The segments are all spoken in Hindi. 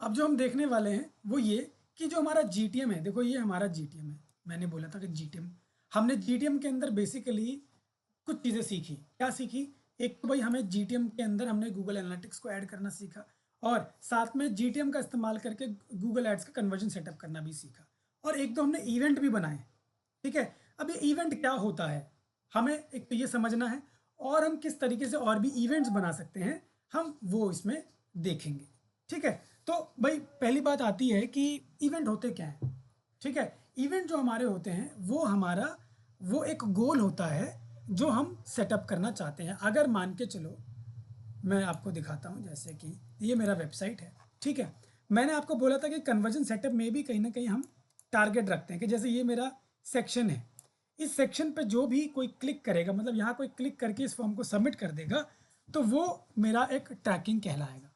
अब जो हम देखने वाले हैं वो ये कि जो हमारा जीटीएम है, देखो ये हमारा जीटीएम है। मैंने बोला था कि जीटीएम, हमने जीटीएम के अंदर बेसिकली कुछ चीज़ें सीखी। क्या सीखी? एक तो भाई हमें जीटीएम के अंदर हमने गूगल एनालिटिक्स को ऐड करना सीखा, और साथ में जीटीएम का इस्तेमाल करके गूगल एड्स का कन्वर्जन सेटअप करना भी सीखा, और एक दो हमने इवेंट भी बनाए। ठीक है, अब ये इवेंट क्या होता है हमें एक तो ये समझना है, और हम किस तरीके से और भी इवेंट्स बना सकते हैं हम वो इसमें देखेंगे। ठीक है, तो भाई पहली बात आती है कि इवेंट होते क्या हैं। ठीक है, इवेंट जो हमारे होते हैं वो हमारा वो एक गोल होता है जो हम सेटअप करना चाहते हैं। अगर मान के चलो, मैं आपको दिखाता हूँ, जैसे कि ये मेरा वेबसाइट है। ठीक है, मैंने आपको बोला था कि कन्वर्जन सेटअप में भी कहीं ना कहीं हम टारगेट रखते हैं कि जैसे ये मेरा सेक्शन है, इस सेक्शन पे जो भी कोई क्लिक करेगा, मतलब यहाँ कोई क्लिक करके इस फॉर्म को सबमिट कर देगा, तो वो मेरा एक ट्रैकिंग कहलाएगा।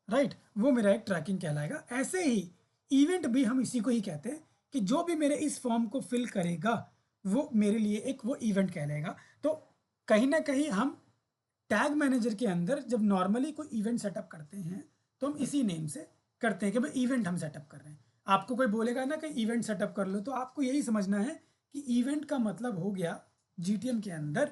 राइट, वो मेरा एक ट्रैकिंग कहलाएगा। ऐसे ही इवेंट भी हम इसी को ही कहते हैं कि जो भी मेरे इस फॉर्म को फिल करेगा वो मेरे लिए एक वो इवेंट कहलाएगा। तो कहीं ना कहीं हम टैग मैनेजर के अंदर जब नॉर्मली कोई इवेंट सेटअप करते हैं तो हम इसी नेम से करते हैं कि भाई इवेंट हम सेटअप कर रहे हैं। आपको कोई बोलेगा ना कि इवेंट सेटअप कर लो, तो आपको यही समझना है कि इवेंट का मतलब हो गया जीटीएम के अंदर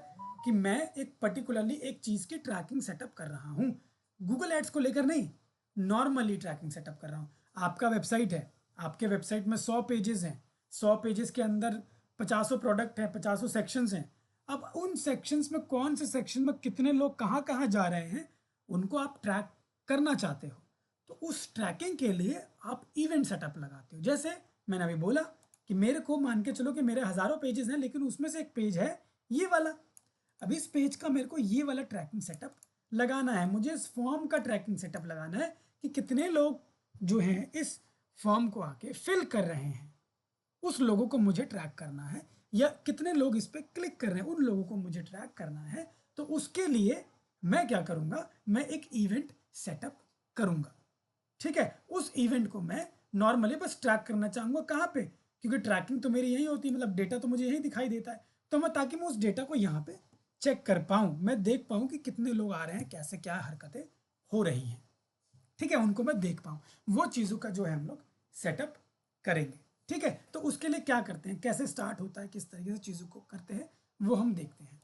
कि मैं एक पर्टिकुलरली एक चीज़ की ट्रैकिंग सेटअप कर रहा हूँ, गूगल एड्स को लेकर नहीं, नॉर्मली ट्रैकिंग सेटअप कर रहा हूँ। आपका वेबसाइट है, आपके वेबसाइट में 100 पेजेस हैं, 100 पेजेस के अंदर 50 प्रोडक्ट है, 50 सेक्शंस हैं। अब उन सेक्शंस में कौन से सेक्शन में कितने लोग कहाँ कहाँ जा रहे हैं उनको आप ट्रैक करना चाहते हो, तो उस ट्रैकिंग के लिए आप इवेंट सेटअप लगाते हो। जैसे मैंने अभी बोला कि मेरे को मान के चलो कि मेरे हज़ारों पेजेस हैं, लेकिन उसमें से एक पेज है ये वाला। अब इस पेज का मेरे को ये वाला ट्रैकिंग सेटअप लगाना है, मुझे इस फॉर्म का ट्रैकिंग सेटअप लगाना है कि कितने लोग जो हैं इस फॉर्म को आके फिल कर रहे हैं, उस लोगों को मुझे ट्रैक करना है, या कितने लोग इस पर क्लिक कर रहे हैं उन लोगों को मुझे ट्रैक करना है। तो उसके लिए मैं क्या करूंगा, मैं एक इवेंट सेटअप करूंगा। ठीक है, उस इवेंट को मैं नॉर्मली बस ट्रैक करना चाहूंगा। कहाँ पे? क्योंकि ट्रैकिंग तो मेरी यही होती है, मतलब डेटा तो मुझे यही दिखाई देता है, तो मैं ताकि मैं उस डेटा को यहाँ पे चेक कर पाऊँ, मैं देख पाऊँ कि कितने लोग आ रहे हैं, कैसे क्या हरकतें हो रही हैं। ठीक है, उनको मैं देख पाऊँ, वो चीज़ों का जो है हम लोग सेटअप करेंगे। ठीक है, तो उसके लिए क्या करते हैं, कैसे स्टार्ट होता है, किस तरीके से चीज़ों को करते हैं, वो हम देखते हैं।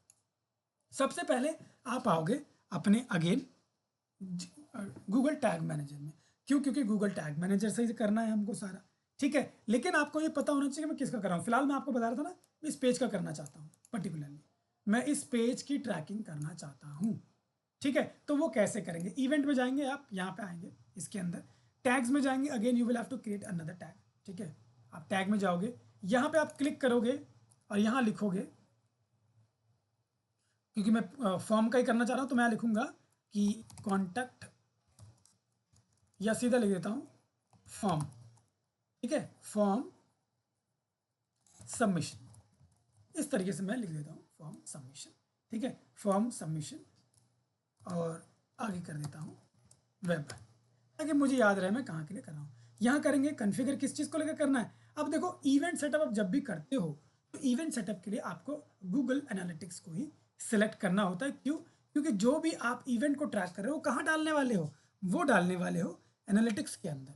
सबसे पहले आप आओगे अपने अगेन गूगल टैग मैनेजर में। क्यों? क्योंकि गूगल टैग मैनेजर से ही करना है हमको सारा। ठीक है, लेकिन आपको ये पता होना चाहिए कि मैं किसका कर रहा हूँ। फिलहाल मैं आपको बता रहा था ना, इस पेज का करना चाहता हूँ पर्टिकुलरली, मैं इस पेज की ट्रैकिंग करना चाहता हूँ। ठीक है, तो वो कैसे करेंगे? इवेंट में जाएंगे, आप यहाँ पे आएंगे, इसके अंदर टैग्स में जाएंगे, again you will have to create another tag. ठीक है, आप टैग में जाओगे, यहाँ पे आप क्लिक करोगे और यहाँ लिखोगे, क्योंकि मैं फॉर्म का ही करना चाह रहा हूँ तो मैं लिखूंगा कि कॉन्टैक्ट, या सीधा लिख देता हूँ फॉर्म। ठीक है, फॉर्म सबमिशन, इस तरीके से मैं लिख देता हूँ फॉर्म सबमिशन। ठीक है, फॉर्म सबमिशन, और आगे कर देता हूँ वेब, ताकि मुझे याद रहे मैं कहाँ के लिए कर रहा हूँ। यहाँ करेंगे कन्फिगर, किस चीज़ को लेकर करना है। अब देखो इवेंट सेटअप आप जब भी करते हो तो इवेंट सेटअप के लिए आपको गूगल एनालिटिक्स को ही सिलेक्ट करना होता है। क्यों? क्योंकि जो भी आप इवेंट को ट्रैक कर रहे हो कहाँ डालने वाले हो, वो डालने वाले हो एनालिटिक्स के अंदर।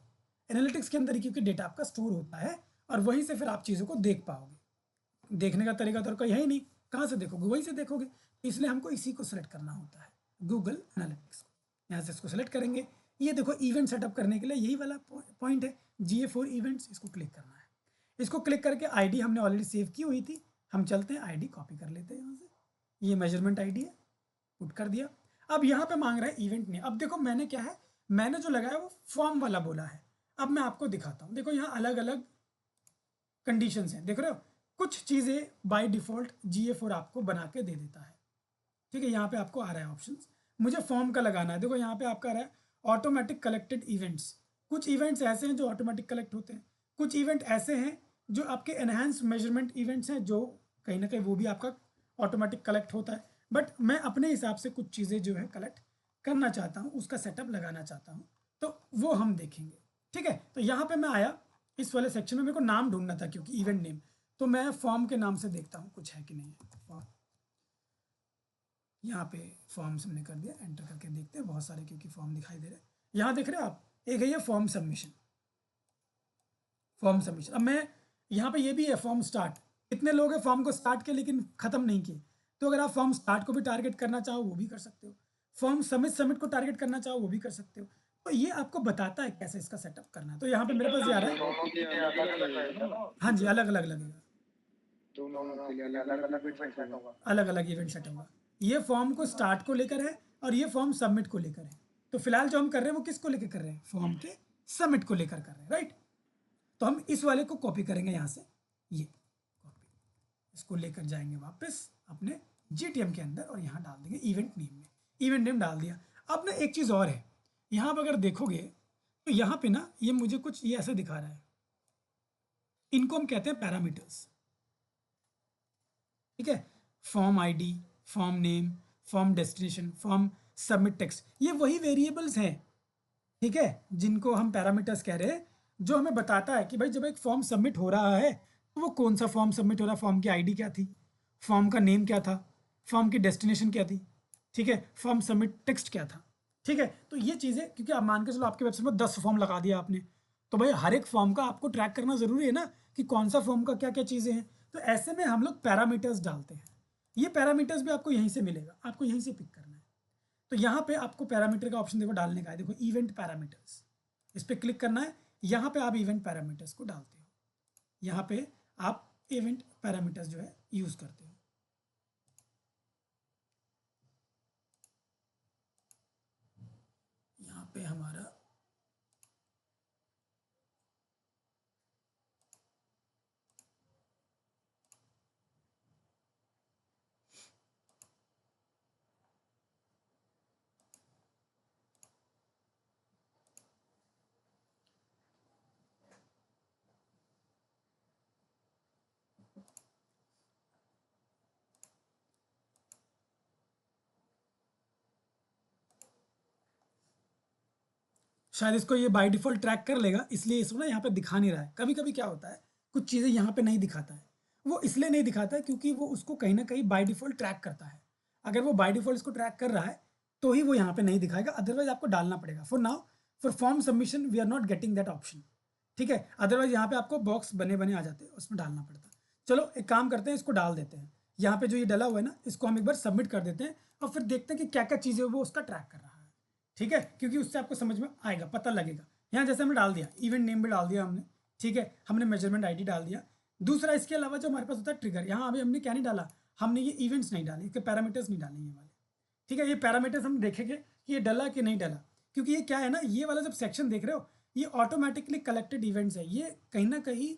एनालिटिक्स के अंदर ही क्योंकि डेटा आपका स्टोर होता है, और वहीं से फिर आप चीज़ों को देख पाओगे। देखने का तरीका तो कोई है ही नहीं, कहाँ से देखोगे, वहीं से देखोगे। तो इसलिए हमको इसी को सिलेक्ट करना होता है, गूगल एनालिटिक्स को। यहाँ से इसको सेलेक्ट करेंगे। ये देखो इवेंट सेटअप करने के लिए यही वाला पॉइंट है, GA4 इवेंट्स, इसको क्लिक करना है। इसको क्लिक करके आईडी हमने ऑलरेडी सेव की हुई थी, हम चलते हैं आईडी कॉपी कर लेते हैं यहाँ से। ये मेजरमेंट आईडी है, पुट कर दिया। अब यहाँ पे मांग रहा है इवेंट नेम। अब देखो मैंने क्या है, मैंने जो लगाया वो फॉर्म वाला बोला है। अब मैं आपको दिखाता हूँ, देखो यहाँ अलग अलग कंडीशंस हैं, देख रहे हो। कुछ चीज़ें बाय डिफ़ॉल्ट GA4 आपको बना के दे देता है। ठीक है, यहाँ पे आपको आ रहा है ऑप्शंस, मुझे फॉर्म का लगाना है। देखो यहाँ पे आपका आ रहा है ऑटोमेटिक कलेक्टेड इवेंट्स। कुछ इवेंट्स ऐसे हैं जो ऑटोमेटिक कलेक्ट होते हैं, कुछ इवेंट ऐसे हैं जो आपके एनहांस मेजरमेंट इवेंट्स हैं, जो कहीं ना कहीं वो भी आपका ऑटोमेटिक कलेक्ट होता है। बट मैं अपने हिसाब से कुछ चीज़ें जो है कलेक्ट करना चाहता हूँ, उसका सेटअप लगाना चाहता हूँ, तो वो हम देखेंगे। ठीक है, तो यहाँ पे मैं आया, इस वाले सेक्शन में मेरे को नाम ढूंढना था क्योंकि इवेंट नेम, तो मैं फॉर्म के नाम से देखता हूँ कुछ है कि नहीं है फॉर्म। यहाँ पे फॉर्म्स हमने कर दिया, एंटर करके देखते हैं, बहुत सारे क्योंकि फॉर्म दिखाई दे रहे हैं। यहाँ देख रहे हो आप, एक है ये फॉर्म सबमिशन। फॉर्म सबमिशन, अब मैं यहाँ पे ये भी है फॉर्म स्टार्ट। कितने लोग हैं फॉर्म को स्टार्ट किए लेकिन ख़त्म नहीं किए, तो अगर आप फॉर्म स्टार्ट को भी टारगेट करना चाहो वो भी कर सकते हो, फॉर्म सबमिट को टारगेट करना चाहो वो भी कर सकते हो। तो ये आपको बताता है कैसे इसका सेटअप करना है। तो यहाँ पे मेरे पास ये आ रहा है, हाँ जी अलग अलग लगेगा, अलग अलग इवेंट सेट होगा। ये फॉर्म को स्टार्ट को लेकर है और ये फॉर्म सबमिट को लेकर है। तो फिलहाल जो हम कर रहे हैं वो किसको लेकर कर रहे हैं, फॉर्म के सबमिट को लेकर कर रहे हैं, राइट। तो हम इस वाले को कॉपी करेंगे यहाँ से, ये कॉपी, इसको लेकर जाएंगे वापस अपने जीटीएम के अंदर और यहाँ डाल देंगे इवेंट नेम में। इवेंट नेम डाल दिया। अब ना एक चीज़ और है, यहाँ पर अगर देखोगे तो यहाँ पे ना ये मुझे कुछ ये ऐसे दिखा रहा है, इनको हम कहते हैं पैरामीटर्स, ठीक है। Form ID, form name, form destination, form submit text, ये वही वेरिएबल्स हैं, ठीक है, जिनको हम पैरामीटर्स कह रहे हैं, जो हमें बताता है कि भाई जब एक फॉर्म सबमिट हो रहा है तो वो कौन सा फॉर्म सबमिट हो रहा है, फॉर्म की आईडी क्या थी, फॉर्म का नेम क्या था, फॉर्म की डेस्टिनेशन क्या थी, ठीक है, फॉर्म सबमिट टेक्स्ट क्या था, ठीक है। तो ये चीज़ें, क्योंकि आप मान के चलो आपके वेबसाइट में 10 फॉर्म लगा दिया आपने, तो भाई हर एक फॉर्म का आपको ट्रैक करना ज़रूरी है ना कि कौन सा फॉर्म का क्या क्या चीज़ें हैं। तो ऐसे में हम लोग पैरामीटर्स डालते हैं। ये पैरामीटर्स भी आपको यहीं से मिलेगा, आपको यहीं से पिक करना है। तो यहाँ पे आपको पैरामीटर का ऑप्शन देखो डालने का है, देखो इवेंट पैरामीटर्स, इस पर क्लिक करना है। यहाँ पे आप इवेंट पैरामीटर्स को डालते हो, यहाँ पे आप इवेंट पैरामीटर्स जो है यूज़ करते हो। यहाँ पे हमारा शायद इसको ये बाय डिफ़ॉल्ट ट्रैक कर लेगा, इसलिए इसको ना यहाँ पे दिखा नहीं रहा है। कभी कभी क्या होता है, कुछ चीज़ें यहाँ पे नहीं दिखाता है, वो इसलिए नहीं दिखाता है क्योंकि वो उसको कहीं ना कहीं बाय डिफ़ॉल्ट ट्रैक करता है। अगर वो बाय डिफ़ॉल्ट इसको ट्रैक कर रहा है तो ही वो यहाँ पे नहीं दिखाएगा, अदरवाइज आपको डालना पड़ेगा। For now for form submission we are not getting that option, ठीक है, अदरवाइज यहाँ पे आपको बॉक्स बने बने आ जाते हैं, उसमें डालना पड़ता। चलो एक काम करते हैं, इसको डाल देते हैं। यहाँ पे जो ये डला हुआ है ना, इसको हम एक बार सबमिट कर देते हैं और फिर देखते हैं कि क्या क्या चीज़ें वो उसका ट्रैक कर रहा है, ठीक है, क्योंकि उससे आपको समझ में आएगा, पता लगेगा। यहाँ जैसे हमने डाल दिया, इवेंट नेम भी डाल दिया हमने, ठीक है, हमने मेजरमेंट आईडी डाल दिया। दूसरा इसके अलावा जो हमारे पास होता है ट्रिगर, यहाँ अभी हमने क्या नहीं डाला, हमने ये इवेंट्स नहीं डाले, इसके पैरामीटर्स नहीं डाले ये वाले, ठीक है। ये पैरामीटर्स हम देखेंगे कि ये डला कि नहीं डला, क्योंकि ये क्या है ना, ये वाला जब सेक्शन देख रहे हो ये ऑटोमेटिकली कलेक्टेड इवेंट्स है। ये कहीं ना कहीं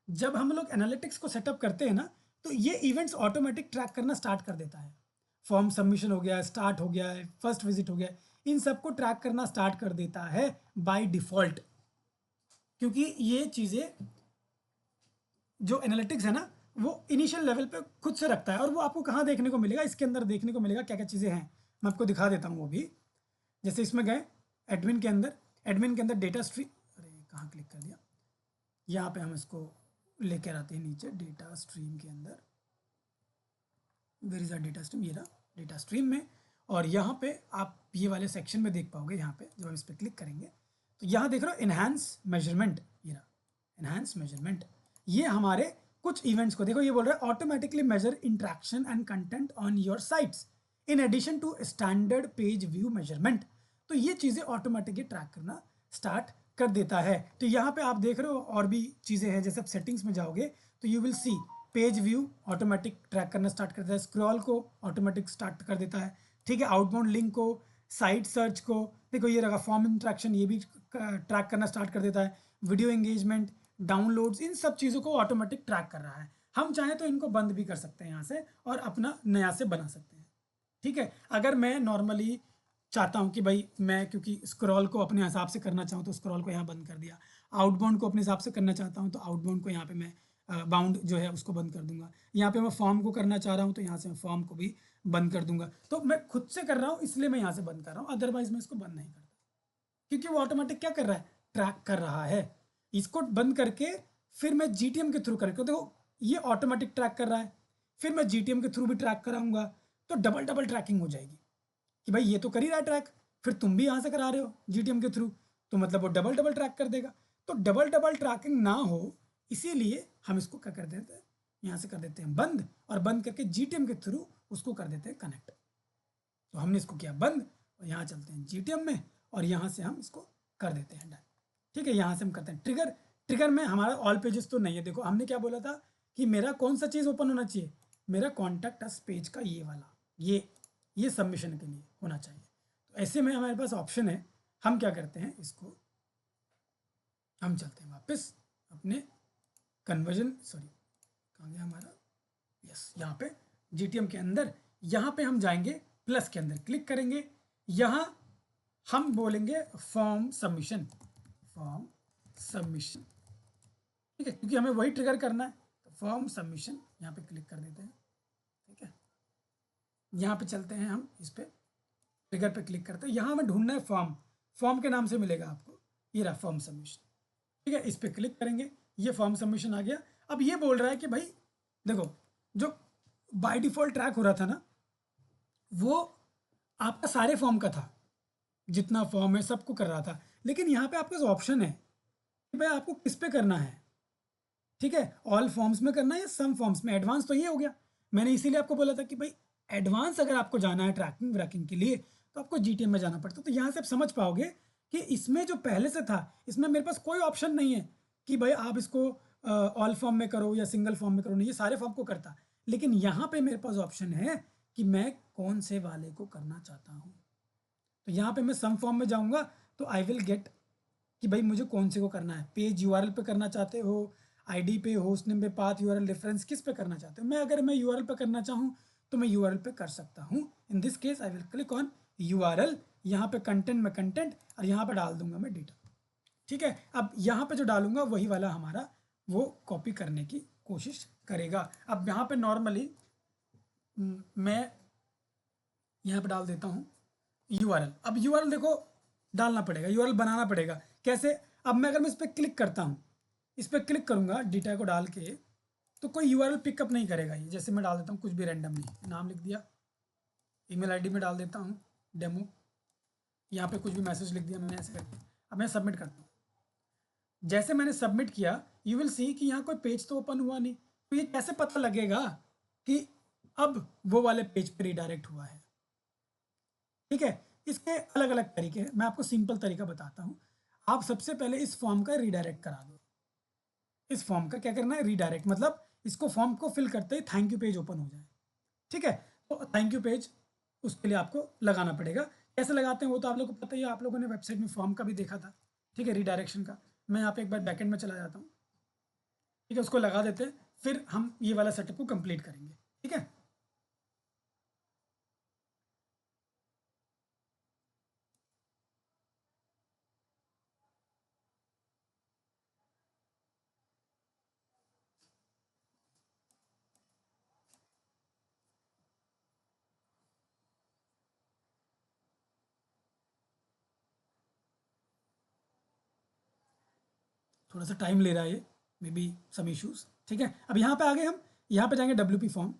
जब हम लोग एनालिटिक्स को सेटअप करते हैं ना, तो ये इवेंट्स ऑटोमेटिक ट्रैक करना स्टार्ट कर देता है। फॉर्म सबमिशन हो गया, स्टार्ट हो गया है, फर्स्ट विजिट हो गया, इन सबको ट्रैक करना स्टार्ट कर देता है बाय डिफ़ॉल्ट, क्योंकि ये चीज़ें जो एनालिटिक्स है ना वो इनिशियल लेवल पे खुद से रखता है। और वो आपको कहाँ देखने को मिलेगा, इसके अंदर देखने को मिलेगा क्या क्या चीज़ें हैं, मैं आपको दिखा देता हूँ वो भी। जैसे इसमें गए एडमिन के अंदर, एडमिन के अंदर डेटा स्ट्रीम, अरे कहाँ क्लिक कर दिया, यहाँ पे हम इसको लेकर आते हैं नीचे डेटा स्ट्रीम के अंदर, where is a data stream, ये रहा डेटा स्ट्रीम में। और यहाँ पे आप ये वाले सेक्शन में देख पाओगे, यहाँ पे जब हम इस पर क्लिक करेंगे तो यहाँ देख रहे हो इनहैंस मेजरमेंट, ये रहा इनहैंस मेजरमेंट। ये हमारे कुछ इवेंट्स को देखो, ये बोल रहा है automatically measure interaction and content on your sites in addition to standard page view measurement. तो ये चीज़ें ऑटोमेटिकली ट्रैक करना स्टार्ट कर देता है। तो यहाँ पे आप देख रहे हो और भी चीज़ें हैं, जैसे आप सेटिंग्स में जाओगे तो you will see page view automatic track करना स्टार्ट कर देता है, स्क्रॉल को ऑटोमेटिक स्टार्ट कर देता है, ठीक है, आउटबाउंड लिंक को, साइट सर्च को, देखो ये रहा फॉर्म इंट्रैक्शन, ये भी ट्रैक करना स्टार्ट कर देता है, वीडियो एंगेजमेंट, डाउनलोड्स, इन सब चीज़ों को ऑटोमेटिक ट्रैक कर रहा है। हम चाहें तो इनको बंद भी कर सकते हैं यहाँ से और अपना नया से बना सकते हैं, ठीक है। अगर मैं नॉर्मली चाहता हूँ कि भाई मैं क्योंकि स्क्रॉल को अपने हिसाब से करना चाहूँ तो स्क्रॉल को यहाँ बंद कर दिया, आउटबाउंड को अपने हिसाब से करना चाहता हूँ तो आउटबाउंड को यहाँ पे मैं बाउंड जो है उसको बंद कर दूंगा। यहाँ पे मैं फॉर्म को करना चाह रहा हूँ तो यहाँ से मैं फॉर्म को भी बंद कर दूंगा। तो मैं खुद से कर रहा हूँ इसलिए मैं यहाँ से बंद कर रहा हूँ, अदरवाइज मैं इसको बंद नहीं करता, क्योंकि वो ऑटोमेटिक क्या कर रहा है, ट्रैक कर रहा है। इसको बंद करके फिर मैं जीटीएम के थ्रू करके, देखो ये ऑटोमेटिक ट्रैक कर रहा है, फिर मैं जीटीएम के थ्रू भी ट्रैक कराऊंगा तो डबल डबल ट्रैकिंग हो जाएगी कि भाई ये तो कर ही रहा है ट्रैक, फिर तुम भी यहाँ से करा रहे हो जीटीएम के थ्रू, तो मतलब वो डबल डबल ट्रैक कर देगा। तो डबल डबल ट्रैकिंग ना हो इसीलिए हम इसको क्या कर देते हैं, यहाँ से कर देते हैं बंद, और बंद करके जीटीएम के थ्रू उसको कर देते हैं कनेक्ट। तो हमने इसको किया बंद, और यहाँ चलते हैं जीटीएम में, और यहाँ से हम इसको कर देते हैं डन। ठीक है, यहाँ से हम करते हैं ट्रिगर। ट्रिगर में हमारा ऑल पेजेस तो नहीं है। देखो हमने क्या बोला था कि मेरा कौन सा चीज़ ओपन होना चाहिए, मेरा कॉन्टैक्ट अस पेज का ये वाला, ये सबमिशन के लिए होना चाहिए। तो ऐसे में हमारे पास ऑप्शन है, हम क्या करते हैं, इसको हम चलते हैं वापस अपने कन्वर्जन, सॉरी कहाँ गया हमारा, यस यहाँ पे जीटीएम के अंदर, यहाँ पे हम जाएंगे प्लस के अंदर क्लिक करेंगे, यहाँ हम बोलेंगे फॉर्म सबमिशन, फॉर्म सबमिशन। ठीक है, क्योंकि हमें वही ट्रिगर करना है, तो फॉर्म सबमिशन यहाँ पे क्लिक कर देते हैं। ठीक है, यहाँ पे चलते हैं हम, इस पे ट्रिगर पे क्लिक करते हैं, यहाँ हमें ढूंढना है फॉर्म, फॉर्म के नाम से मिलेगा आपको, ये रहा फॉर्म सबमिशन। ठीक है, इस पे क्लिक करेंगे, ये फॉर्म सबमिशन आ गया। अब ये बोल रहा है कि भाई देखो, जो बाय डिफॉल्ट ट्रैक हो रहा था ना, वो आपका सारे फॉर्म का था, जितना फॉर्म है सबको कर रहा था, लेकिन यहाँ पे आपके पास ऑप्शन है कि भाई आपको किस पे करना है। ठीक है, ऑल फॉर्म्स में करना है या सम फॉर्म्स में, एडवांस तो ये हो गया। मैंने इसीलिए आपको बोला था कि भाई एडवांस अगर आपको जाना है ट्रैकिंग व्रैकिंग के लिए तो आपको जीटीएम में जाना पड़ता है। तो यहाँ से आप समझ पाओगे कि इसमें जो पहले से था, इसमें मेरे पास कोई ऑप्शन नहीं है कि भाई आप इसको ऑल फॉर्म में करो या सिंगल फॉर्म में करो, नहीं, ये सारे फॉर्म को करता। लेकिन यहाँ पे मेरे पास ऑप्शन है कि मैं कौन से वाले को करना चाहता हूँ। तो यहाँ पे मैं सम फॉर्म में जाऊँगा तो आई विल गेट कि भाई मुझे कौन से को करना है, पेज यूआरएल पे करना चाहते हो, आईडी पे, होस्ट नेम पे, पाथ यूआरएल रेफरेंस, किस पे करना चाहते हो। मैं अगर मैं यूआरएल पे करना चाहूँ तो मैं यूआरएल पे कर सकता हूँ। In this case I will click on URL, यहाँ पे कंटेंट में कंटेंट, और यहाँ पे डाल दूंगा मैं डेटा। ठीक है, अब यहाँ पे जो डालूंगा वही वाला हमारा वो कॉपी करने की कोशिश करेगा। अब यहाँ पे नॉर्मली मैं यहाँ पे डाल देता हूँ यूआरएल। अब यूआरएल देखो डालना पड़ेगा, यूआरएल बनाना पड़ेगा। कैसे, अब मैं अगर मैं इस पर क्लिक करता हूँ, इस पर क्लिक करूँगा डेटा को डाल के, तो कोई यूआरएल पिकअप नहीं करेगा ये। जैसे मैं डाल देता हूँ कुछ भी रैंडमली, नाम लिख दिया, ईमेल आईडी में डाल देता हूँ डेमो, यहाँ पे कुछ भी मैसेज लिख दिया मैंने ऐसे करके। अब मैं सबमिट करता हूँ, जैसे मैंने सबमिट किया यू विल सी कि यहाँ कोई पेज तो ओपन हुआ नहीं। तो ये कैसे पता लगेगा कि अब वो वाले पेज पे रिडायरेक्ट हुआ है। ठीक है, इसके अलग अलग तरीके हैं, मैं आपको सिंपल तरीका बताता हूँ। आप सबसे पहले इस फॉर्म का रिडायरेक्ट करा दो। इस फॉर्म का क्या करना है, रिडायरेक्ट, मतलब इसको फॉर्म को फिल करते ही थैंक यू पेज ओपन हो जाए। ठीक है, तो थैंक यू पेज उसके लिए आपको लगाना पड़ेगा। कैसे लगाते हैं वो तो आप लोगों को पता ही है, आप लोगों ने वेबसाइट में फॉर्म का भी देखा था। ठीक है, रिडायरेक्शन का मैं यहाँ पे एक बार बैकएंड में चला जाता हूँ। ठीक है, उसको लगा देते हैं, फिर हम ये वाला सेटअप को कंप्लीट करेंगे। ठीक है, थोड़ा सा टाइम ले रहा है ये, मे बी सम इश्यूज। ठीक है, अब यहाँ पे आ गए हम, यहाँ पे जाएंगे WP फॉर्म,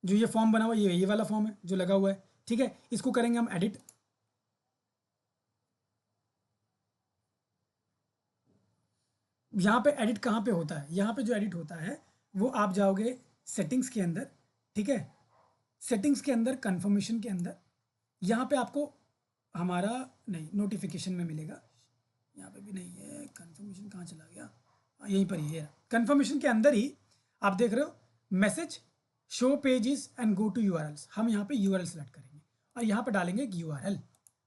जो ये फॉर्म बना हुआ है, ये वाला फॉर्म है जो लगा हुआ है। ठीक है, इसको करेंगे हम एडिट। यहाँ पे एडिट कहाँ पे होता है, यहाँ पे जो एडिट होता है वो आप जाओगे सेटिंग्स के अंदर। ठीक है, सेटिंग्स के अंदर कन्फर्मेशन के अंदर, यहाँ पे आपको हमारा नहीं नोटिफिकेशन में मिलेगा, यहाँ पे भी नहीं है। कन्फर्मेशन कहाँ चला गया, यहीं पर ही है। कन्फर्मेशन के अंदर ही आप देख रहे हो message show pages and go to URLs, हम यहाँ पे यूआरएल सेलेक्ट करेंगे और यहाँ पे डालेंगे एक यूआरएल।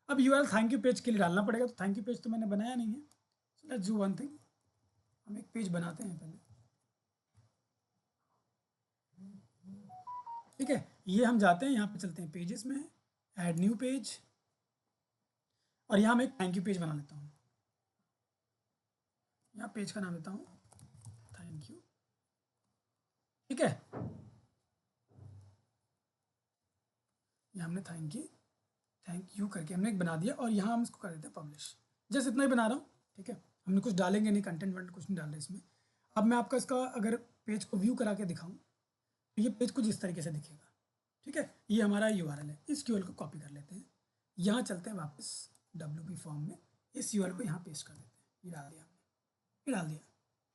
अब यूआरएल थैंक यू पेज के लिए डालना पड़ेगा, तो थैंक यू पेज तो मैंने बनाया नहीं है। लेट्स डू वन थिंग, हम एक पेज बनाते हैं पहले। ठीक है, ये हम जाते हैं यहाँ पे, चलते हैं पेजेस में, ऐड न्यू पेज, और यहाँ मैं एक थैंक यू पेज बना लेता हूँ। यहाँ पेज का नाम देता हूँ थैंक यू। ठीक है, ये हमने थैंक यू करके हमने एक बना दिया, और यहाँ हम इसको कर देते हैं पब्लिश। जस्ट इतना ही बना रहा हूँ। ठीक है, हमने कुछ डालेंगे नहीं, कंटेंट वेंट कुछ नहीं डाल रहे इसमें। अब मैं आपका इसका अगर पेज को व्यू करा के दिखाऊँ तो ये पेज कुछ इस तरीके से दिखेगा। ठीक है, ये हमारा यूआरएल है, इस क्यूएल को कॉपी कर लेते हैं, यहाँ चलते हैं वापस WP फॉर्म में इस यूआरएल को यहाँ पेस्ट कर देते हैं, ये डाल दिया हमने, ये डाल दिया,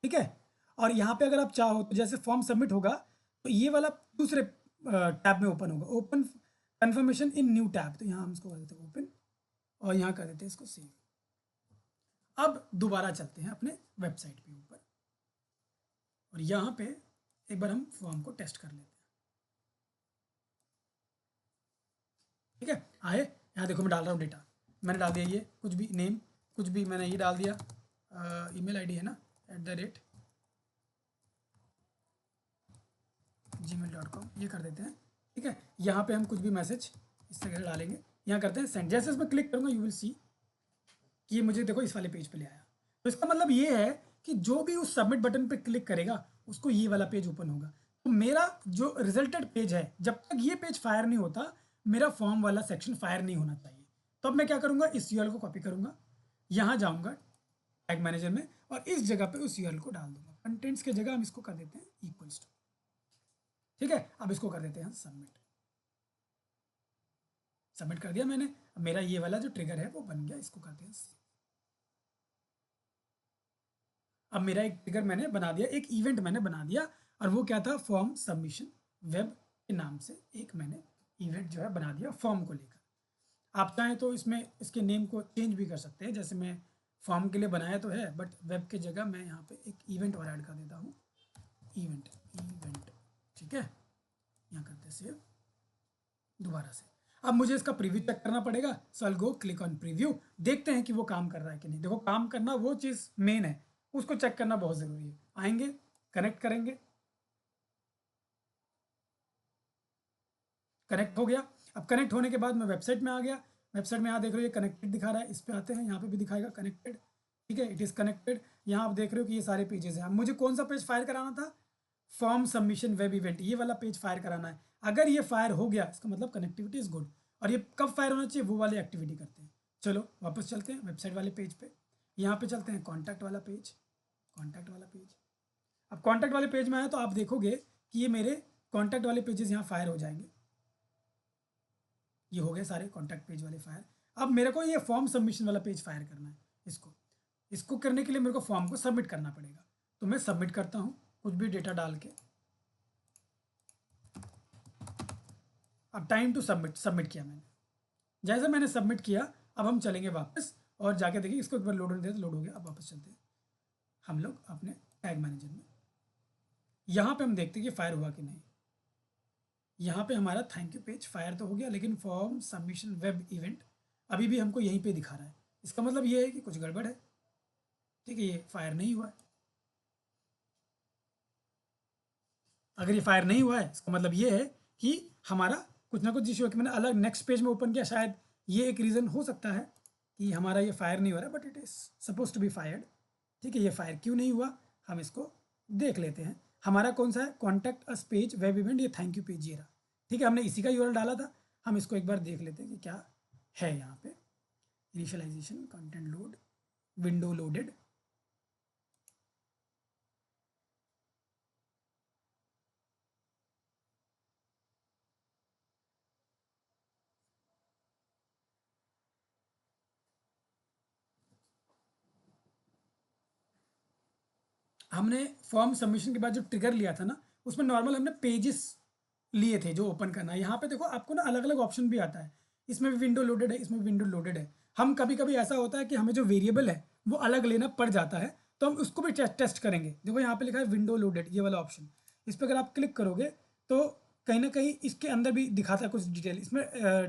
ठीक है। और यहाँ पे अगर आप चाहो तो जैसे फॉर्म सबमिट होगा तो ये वाला दूसरे टैब में ओपन होगा, ओपन कन्फर्मेशन इन न्यू टैब, तो यहाँ हम इसको कर देते हैं ओपन और यहाँ कर देते हैं इसको सेव। अब दोबारा चलते हैं अपने वेबसाइट पे ऊपर और यहाँ पे एक बार हम फॉर्म को टेस्ट कर लेते हैं, ठीक है। आए यहाँ देखो मैं डाल रहा हूँ डेटा, मैंने डाल दिया ये कुछ भी नेम, कुछ भी मैंने ये डाल दिया, ईमेल आईडी है ना @gmail.com, ये कर देते हैं, ठीक है। यहाँ पे हम कुछ भी मैसेज इस तरह डालेंगे, यहाँ करते हैं सेंड। जैसे इसमें क्लिक करूँगा यू विल सी कि ये मुझे देखो इस वाले पेज पे ले आया। तो इसका मतलब ये है कि जो भी उस सबमिट बटन पे क्लिक करेगा उसको ये वाला पेज ओपन होगा। तो मेरा जो रिजल्टेड पेज है, जब तक ये पेज फायर नहीं होता मेरा फॉर्म वाला सेक्शन फायर नहीं होना चाहिए। तो अब मैं क्या करूँगा, इस यूआरएल को कॉपी करूँगा, यहाँ जाऊँगा टैग मैनेजर में और इस जगह पे उस यूआरएल को डाल दूंगा। कंटेंट्स की जगह हम इसको कर देते हैं इक्वल्स टू, ठीक है। अब इसको कर देते हैं सबमिट, सबमिट कर दिया मैंने। अब मेरा ये वाला जो ट्रिगर है वो बन गया, इसको करते हैं। अब मेरा एक ट्रिगर मैंने बना दिया, एक इवेंट मैंने बना दिया, और वो क्या था, फॉर्म सबमिशन वेब के नाम से एक मैंने इवेंट जो है बना दिया फॉर्म को लेकर। आप चाहें तो इसमें इसके नेम को चेंज भी कर सकते हैं, जैसे मैं फॉर्म के लिए बनाया तो है बट वेब की जगह मैं यहाँ पे एक इवेंट और ऐड कर देता हूँ, इवेंट, ठीक है। यहाँ करते सेव दोबारा से। अब मुझे इसका प्रीव्यू चेक करना पड़ेगा, so I will go click on preview, देखते हैं कि वो काम कर रहा है कि नहीं। देखो काम करना वो चीज़ मेन है, उसको चेक करना बहुत ज़रूरी है। आएंगे कनेक्ट करेंगे, कनेक्ट हो गया। अब कनेक्ट होने के बाद मैं वेबसाइट में आ गया, वेबसाइट में यहाँ देख रहे हो ये कनेक्टेड दिखा रहा है, इस पर आते हैं, यहाँ पे भी दिखाएगा कनेक्टेड, ठीक है, इट इज़ कनेक्टेड। यहाँ आप देख रहे हो कि ये सारे पेजेस हैं। अब मुझे कौन सा पेज फायर कराना था, फॉर्म सबमिशन वेब इवेंट, ये वाला पेज फायर कराना है। अगर ये फायर हो गया इसका मतलब कनेक्टिविटी इज गुड। और ये कब फायर होना चाहिए, वो वाली एक्टिविटी करते हैं। चलो वापस चलते हैं वेबसाइट वाले पेज पे, यहाँ पे चलते हैं कॉन्टैक्ट वाला पेज, कॉन्टैक्ट वाला पेज। अब कॉन्टैक्ट वाले पेज में आया तो आप देखोगे कि ये मेरे कॉन्टैक्ट वाले पेजेस यहाँ फायर हो जाएंगे, ये हो गए सारे कॉन्टैक्ट पेज वाले फायर। अब मेरे को ये फॉर्म सबमिशन वाला पेज फायर करना है, इसको करने के लिए मेरे को फॉर्म को सबमिट करना पड़ेगा। तो मैं सबमिट करता हूँ कुछ भी डेटा डाल के। अब टाइम टू सबमिट किया मैंने, जैसे मैंने सबमिट किया अब हम चलेंगे वापस और जाके देखिए इसको एक बार लोड होने दे, लोड हो गया। अब वापस चलते हैं हम लोग अपने टैग मैनेजर में, यहाँ पे हम देखते हैं कि फायर हुआ कि नहीं। यहाँ पे हमारा थैंक यू पेज फायर तो हो गया, लेकिन फॉर्म सबमिशन वेब इवेंट अभी भी हमको यहीं पे दिखा रहा है। इसका मतलब ये है कि कुछ गड़बड़ है, ठीक है, ये फायर नहीं हुआ है। अगर ये फायर नहीं हुआ है इसका मतलब ये है कि हमारा कुछ ना कुछ इशू है कि मैंने अलग नेक्स्ट पेज में ओपन किया, शायद ये एक रीज़न हो सकता है कि हमारा ये फायर नहीं हो रहा है, but it is suppose to be fired, ठीक है। ये फायर क्यों नहीं हुआ हम इसको देख लेते हैं। हमारा कौन सा है, contact us page web event, ये थैंक यू पेज ये रहा, ठीक है। हमने इसी का यूआरएल डाला था, हम इसको एक बार देख लेते हैं कि क्या है यहाँ पे। Initialization, content load, window loaded, हमने फॉर्म सबमिशन के बाद जो ट्रिगर लिया था ना, उसमें नॉर्मल हमने पेजेस लिए थे जो ओपन करना है। यहाँ पे देखो आपको ना अलग अलग ऑप्शन भी आता है, इसमें भी विंडो लोडेड है, इसमें भी विंडो लोडेड है। हम कभी कभी ऐसा होता है कि हमें जो वेरिएबल है वो अलग लेना पड़ जाता है, तो हम उसको भी टेस्ट करेंगे। देखो यहाँ पे लिखा है विंडो लोडेड, ये वाला ऑप्शन, इस पर अगर आप क्लिक करोगे तो कहीं ना कहीं इसके अंदर भी दिखाता है कुछ डिटेल। इसमें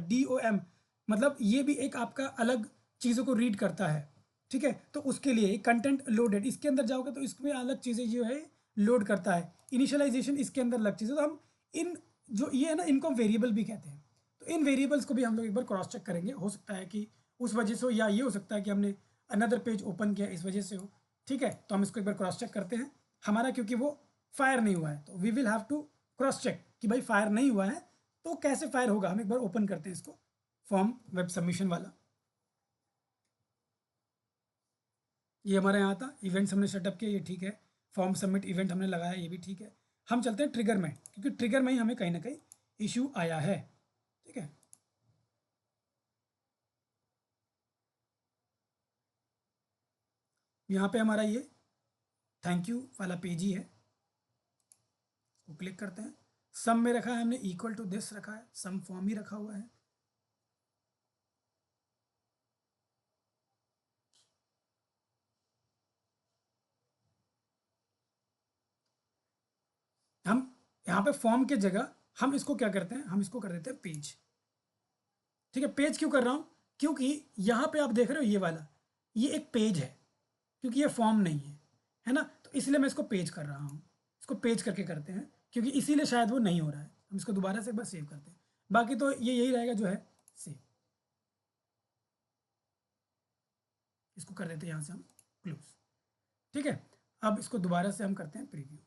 DOM मतलब ये भी एक आपका अलग चीज़ों को रीड करता है, ठीक है। तो उसके लिए कंटेंट लोडेड, इसके अंदर जाओगे तो इसमें अलग चीज़ें जो है लोड करता है। इनिशियलाइजेशन इसके अंदर अलग चीज़ें, तो हम इन जो ये है ना इनको वेरिएबल भी कहते हैं। तो इन वेरिएबल्स को भी हम लोग एक बार क्रॉस चेक करेंगे, हो सकता है कि उस वजह से हो, या ये हो सकता है कि हमने अनदर पेज ओपन किया इस वजह से हो, ठीक है। तो हम इसको एक बार क्रॉस चेक करते हैं। हमारा क्योंकि वो फायर नहीं हुआ है तो we will have to cross check कि भाई फायर नहीं हुआ है तो कैसे फायर होगा। हम एक बार ओपन करते हैं इसको, फॉर्म वेब सबमिशन वाला, ये हमारे यहाँ था। इवेंट्स हमने सेटअप किया, ये ठीक है। फॉर्म सबमिट इवेंट हमने लगाया, ये भी ठीक है। हम चलते हैं ट्रिगर में, क्योंकि ट्रिगर में ही हमें कहीं ना कहीं इशू आया है, ठीक है। यहाँ पे हमारा ये थैंक यू वाला पेज ही है, वो क्लिक करते हैं। सम में रखा है हमने इक्वल टू दिस रखा है, सम फॉर्म ही रखा हुआ है। हम यहाँ पे फॉर्म के जगह हम इसको क्या करते हैं, हम इसको कर देते हैं पेज। ठीक है, पेज क्यों कर रहा हूँ, क्योंकि यहाँ पे आप देख रहे हो ये वाला, ये एक पेज है, क्योंकि ये फॉर्म नहीं है ना, तो इसलिए मैं इसको पेज कर रहा हूँ। इसको पेज करके करते हैं, क्योंकि इसीलिए शायद वो नहीं हो रहा है। हम इसको दोबारा से एक बार सेव करते हैं, बाकी तो ये यही रहेगा जो है सेव। इसको कर देते हैं यहाँ से हम क्लोज। ठीक है, अब इसको दोबारा से हम करते हैं प्रीव्यू।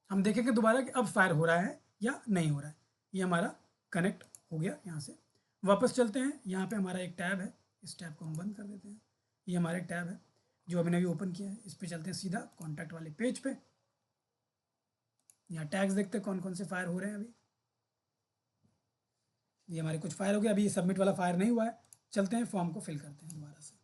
हम देखेंगे दोबारा कि अब फायर हो रहा है या नहीं हो रहा है। ये हमारा कनेक्ट हो गया। यहाँ से वापस चलते हैं, यहाँ पे हमारा एक टैब है, इस टैब को हम बंद कर देते हैं। ये हमारा एक टैब है जो हमने अभी ओपन किया है, इस पे चलते हैं सीधा कॉन्टैक्ट वाले पेज पे। यहाँ टैग्स देखते हैं कौन कौन से फायर हो रहे हैं अभी। ये हमारे कुछ फायर हो गया, अभी ये सबमिट वाला फायर नहीं हुआ है। चलते हैं फॉर्म को फिल करते हैं दोबारा से।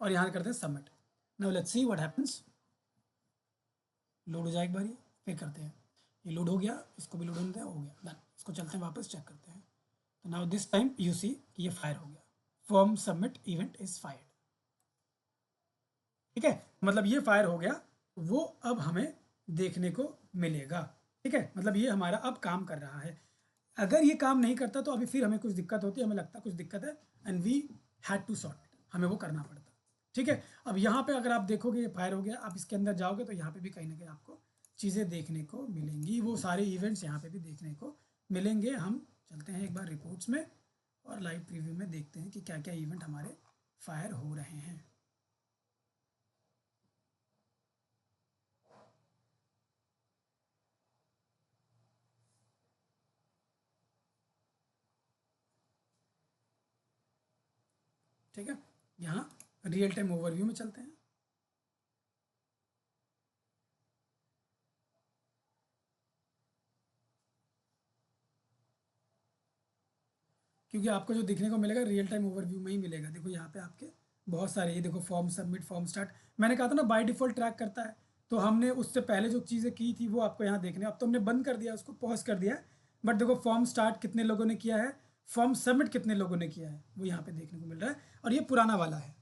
और यहाँ करते हैं submit. Now let's see what happens. Load हो जाए एक बार, फिर करते हैं। ये लोड हो गया, इसको भी लोड होने दें, हो गया डन। इसको चलते हैं वापस चेक करते हैं। तो now this time you see कि ये फायर हो गया, form submit event is fired. ठीक है, मतलब ये फायर हो गया, वो अब हमें देखने को मिलेगा। ठीक है, मतलब ये हमारा अब काम कर रहा है। अगर ये काम नहीं करता तो अभी फिर हमें कुछ दिक्कत होती है, हमें लगता कुछ दिक्कत है, and we had to sort it, हमें वो करना पड़ता। ठीक है, अब यहाँ पे अगर आप देखोगे ये फायर हो गया, आप इसके अंदर जाओगे तो यहाँ पे भी कहीं ना कहीं आपको चीज़ें देखने को मिलेंगी, वो सारे इवेंट्स यहाँ पे भी देखने को मिलेंगे। हम चलते हैं एक बार रिपोर्ट्स में और लाइव प्रीव्यू में देखते हैं कि क्या क्या इवेंट हमारे फायर हो रहे हैं। ठीक है, यहाँ रियल टाइम ओवरव्यू में चलते हैं। क्योंकि आपको जो दिखने को मिलेगा रियल टाइम ओवरव्यू में ही मिलेगा। देखो यहाँ पे आपके बहुत सारे, ये देखो फॉर्म सबमिट, फॉर्म स्टार्ट, मैंने कहा था ना बाय डिफ़ॉल्ट ट्रैक करता है, तो हमने उससे पहले जो चीज़ें की थी वो आपको यहाँ देखने, अब तो हमने बंद कर दिया, उसको पॉज कर दिया है। बट देखो फॉर्म स्टार्ट कितने लोगों ने किया है, फॉर्म सबमिट कितने लोगों ने किया है, वो यहाँ पे देखने को मिल रहा है। और ये पुराना वाला है।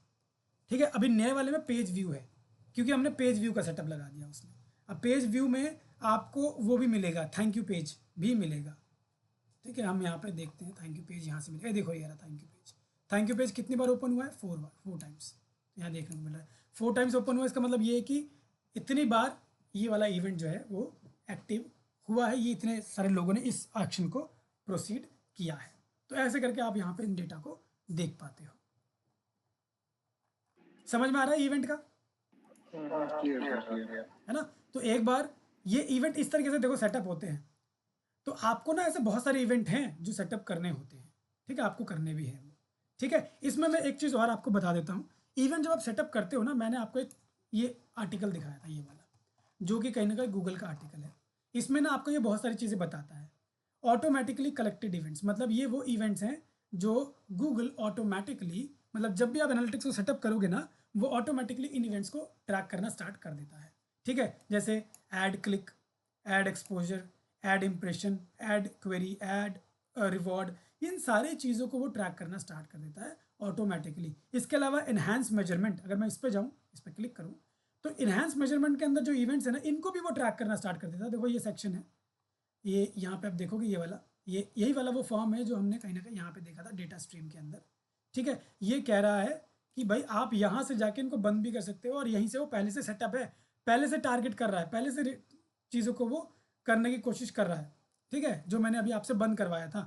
ठीक है, अभी नए वाले में पेज व्यू है, क्योंकि हमने पेज व्यू का सेटअप लगा दिया उसमें। अब पेज व्यू में आपको वो भी मिलेगा, थैंक यू पेज भी मिलेगा। ठीक है, हम यहाँ पे देखते हैं थैंक यू पेज यहाँ से मिलेगा। देखो ये रहा thank you page. Thank you page कितनी बार ओपन हुआ है, 4 बार, 4 टाइम्स यहाँ देखने को मिल रहा है। 4 टाइम्स ओपन हुआ, इसका मतलब ये है कि इतनी बार ये वाला इवेंट जो है वो एक्टिव हुआ है, ये इतने सारे लोगों ने इस एक्शन को प्रोसीड किया है। तो ऐसे करके आप यहाँ पे इन डेटा को देख पाते हो। समझ में आ रहा है इवेंट का, है ना। तो एक बार ये इवेंट इस तरीके से देखो सेटअप होते हैं। तो आपको ना ऐसे बहुत सारे इवेंट हैं जो सेटअप करने होते हैं। ठीक है, आपको करने भी हैं। ठीक है, इसमें मैं एक चीज़ और आपको बता देता हूँ। इवेंट जब आप सेटअप करते हो ना, मैंने आपको एक ये आर्टिकल दिखाया था, ये वाला, जो कि कहीं ना कहीं गूगल का आर्टिकल है। इसमें ना आपको ये बहुत सारी चीज़ें बताता है। ऑटोमेटिकली कलेक्टेड इवेंट्स, मतलब ये वो इवेंट्स हैं जो गूगल ऑटोमेटिकली, मतलब जब भी आप एनालिटिक्स को सेटअप करोगे ना, वो ऑटोमेटिकली इन इवेंट्स को ट्रैक करना स्टार्ट कर देता है। ठीक है, जैसे ad click, ad exposure, ad impression, ad query, ad reward, इन सारी चीज़ों को वो ट्रैक करना स्टार्ट कर देता है ऑटोमेटिकली। इसके अलावा इन्हांस मेजरमेंट, अगर मैं इस पर जाऊँ, इस पर क्लिक करूँ, तो इन्हांस मेजरमेंट के अंदर जो इवेंट्स है ना, इनको भी वो ट्रैक करना स्टार्ट कर देता है। देखो ये सेक्शन है, ये यहाँ पे आप देखोगे ये वाला, ये यही वाला वो फॉर्म है जो हमने कहीं ना कहीं यहाँ पे देखा था डेटा स्ट्रीम के अंदर। ठीक है, ये कह रहा है कि भाई आप यहाँ से जाके इनको बंद भी कर सकते हो, और यहीं से वो पहले से सेटअप है, पहले से टारगेट कर रहा है, पहले से चीज़ों को वो करने की कोशिश कर रहा है। ठीक है, जो मैंने अभी आपसे बंद करवाया था,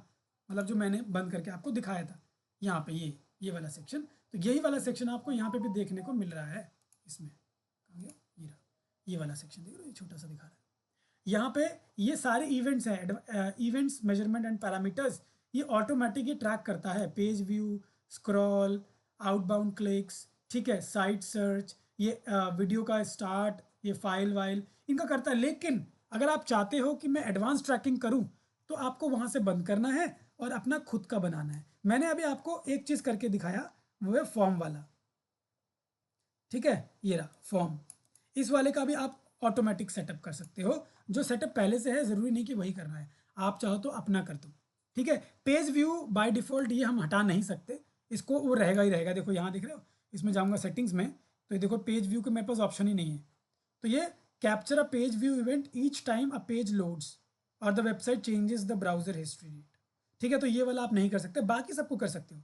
मतलब जो मैंने बंद करके आपको दिखाया था यहाँ पे, ये वाला सेक्शन, तो यही वाला सेक्शन आपको यहाँ पे भी देखने को मिल रहा है। इसमें कहाँ गया, ये रहा, ये वाला सेक्शन देख रहे हो, ये छोटा सा दिखा रहा है। यहाँ पे ये सारे इवेंट्स हैं, इवेंट्स मेजरमेंट एंड पैरामीटर्स, ये ऑटोमेटिक ये ट्रैक करता है। Page view, scroll, outbound clicks, ठीक है, साइट सर्च, ये वीडियो का स्टार्ट, ये फाइल वाइल इनका करता है। लेकिन अगर आप चाहते हो कि मैं एडवांस ट्रैकिंग करूं तो आपको वहां से बंद करना है और अपना खुद का बनाना है। मैंने अभी आपको एक चीज़ करके दिखाया, वो है फॉर्म वाला। ठीक है, ये रहा फॉर्म। इस वाले का भी आप ऑटोमेटिक सेटअप कर सकते हो। जो सेटअप पहले से है ज़रूरी नहीं कि वही करना है, आप चाहो तो अपना कर दो। ठीक है, पेज व्यू बाय डिफ़ॉल्ट ये हम हटा नहीं सकते, इसको वो रहेगा ही रहेगा। देखो यहाँ दिख रहे हो, इसमें जाऊँगा सेटिंग्स में, तो ये देखो पेज व्यू के मेरे पास ऑप्शन ही नहीं है। तो ये capture a page view event each time a page loads और the website changes the browser history. ठीक है, तो ये वाला आप नहीं कर सकते, बाकी सबको कर सकते हो।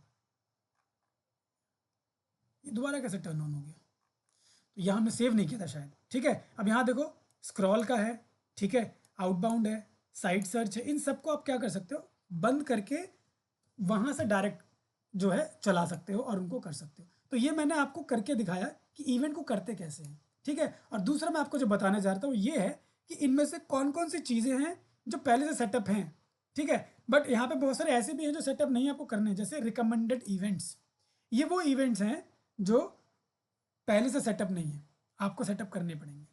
ये दोबारा कैसे टर्न ऑन हो गया? तो यहाँ हमने सेव नहीं किया था शायद। ठीक है, अब यहाँ देखो स्क्रॉल का है, ठीक है, आउटबाउंड है, साइट सर्च है, इन सबको आप क्या कर सकते हो, बंद करके वहाँ से डायरेक्ट जो है चला सकते हो और उनको कर सकते हो। तो ये मैंने आपको करके दिखाया कि इवेंट को करते कैसे हैं। ठीक है, और दूसरा मैं आपको जो बताने जा रहा था वो ये है कि इनमें से कौन कौन सी चीज़ें हैं जो पहले से सेटअप हैं। ठीक है, बट यहाँ पे बहुत सारे ऐसे भी हैं जो सेटअप नहीं आपको करने हैं, जैसे रिकमेंडेड इवेंट्स। ये वो इवेंट्स हैं जो पहले से सेटअप नहीं है, आपको सेटअप करने पड़ेंगे।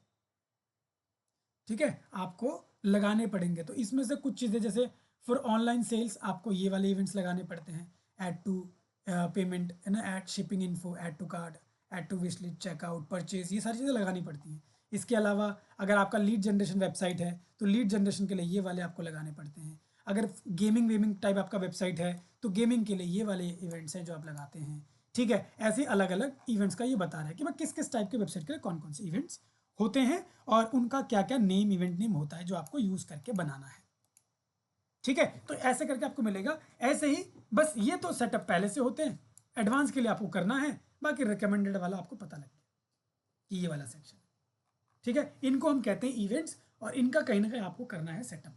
ठीक है, आपको लगाने पड़ेंगे। तो इसमें से कुछ चीज़ें जैसे फॉर ऑनलाइन सेल्स आपको ये वाले इवेंट्स लगाने पड़ते हैं, ऐड टू पेमेंट है ना, add shipping info, add to card, add to wish list, checkout, purchase, ये सारी चीज़ें लगानी पड़ती हैं। इसके अलावा अगर आपका लीड जनरेशन वेबसाइट है तो लीड जनरेशन के लिए ये वाले आपको लगाने पड़ते हैं। अगर गेमिंग वेमिंग टाइप आपका वेबसाइट है तो गेमिंग के लिए ये वाले इवेंट्स हैं जो आप लगाते हैं। ठीक है, ऐसे अलग अलग इवेंट्स का ये बता रहा है कि मैं किस किस टाइप के वेबसाइट के लिए कौन कौन से इवेंट्स होते हैं और उनका क्या क्या नेम, इवेंट नेम होता है जो आपको यूज़ करके बनाना है। ठीक है, तो ऐसे करके आपको मिलेगा। ऐसे ही बस ये तो सेटअप पहले से होते हैं, एडवांस के लिए आपको करना है, बाकी रिकमेंडेड वाला आपको पता लग गया कि ये वाला सेक्शन। ठीक है, इनको हम कहते हैं इवेंट्स और इनका कहीं ना कहीं आपको करना है सेटअप।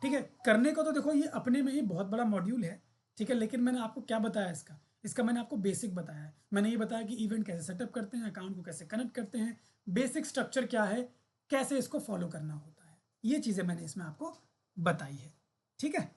ठीक है, करने को तो देखो ये अपने में ही बहुत बड़ा मॉड्यूल है। ठीक है, लेकिन मैंने आपको क्या बताया इसका, इसका मैंने आपको बेसिक बताया है। मैंने ये बताया कि इवेंट कैसे सेटअप करते हैं, अकाउंट को कैसे कनेक्ट करते हैं, बेसिक स्ट्रक्चर क्या है, कैसे इसको फॉलो करना होता है, ये चीज़ें मैंने इसमें आपको बताई है। ठीक है।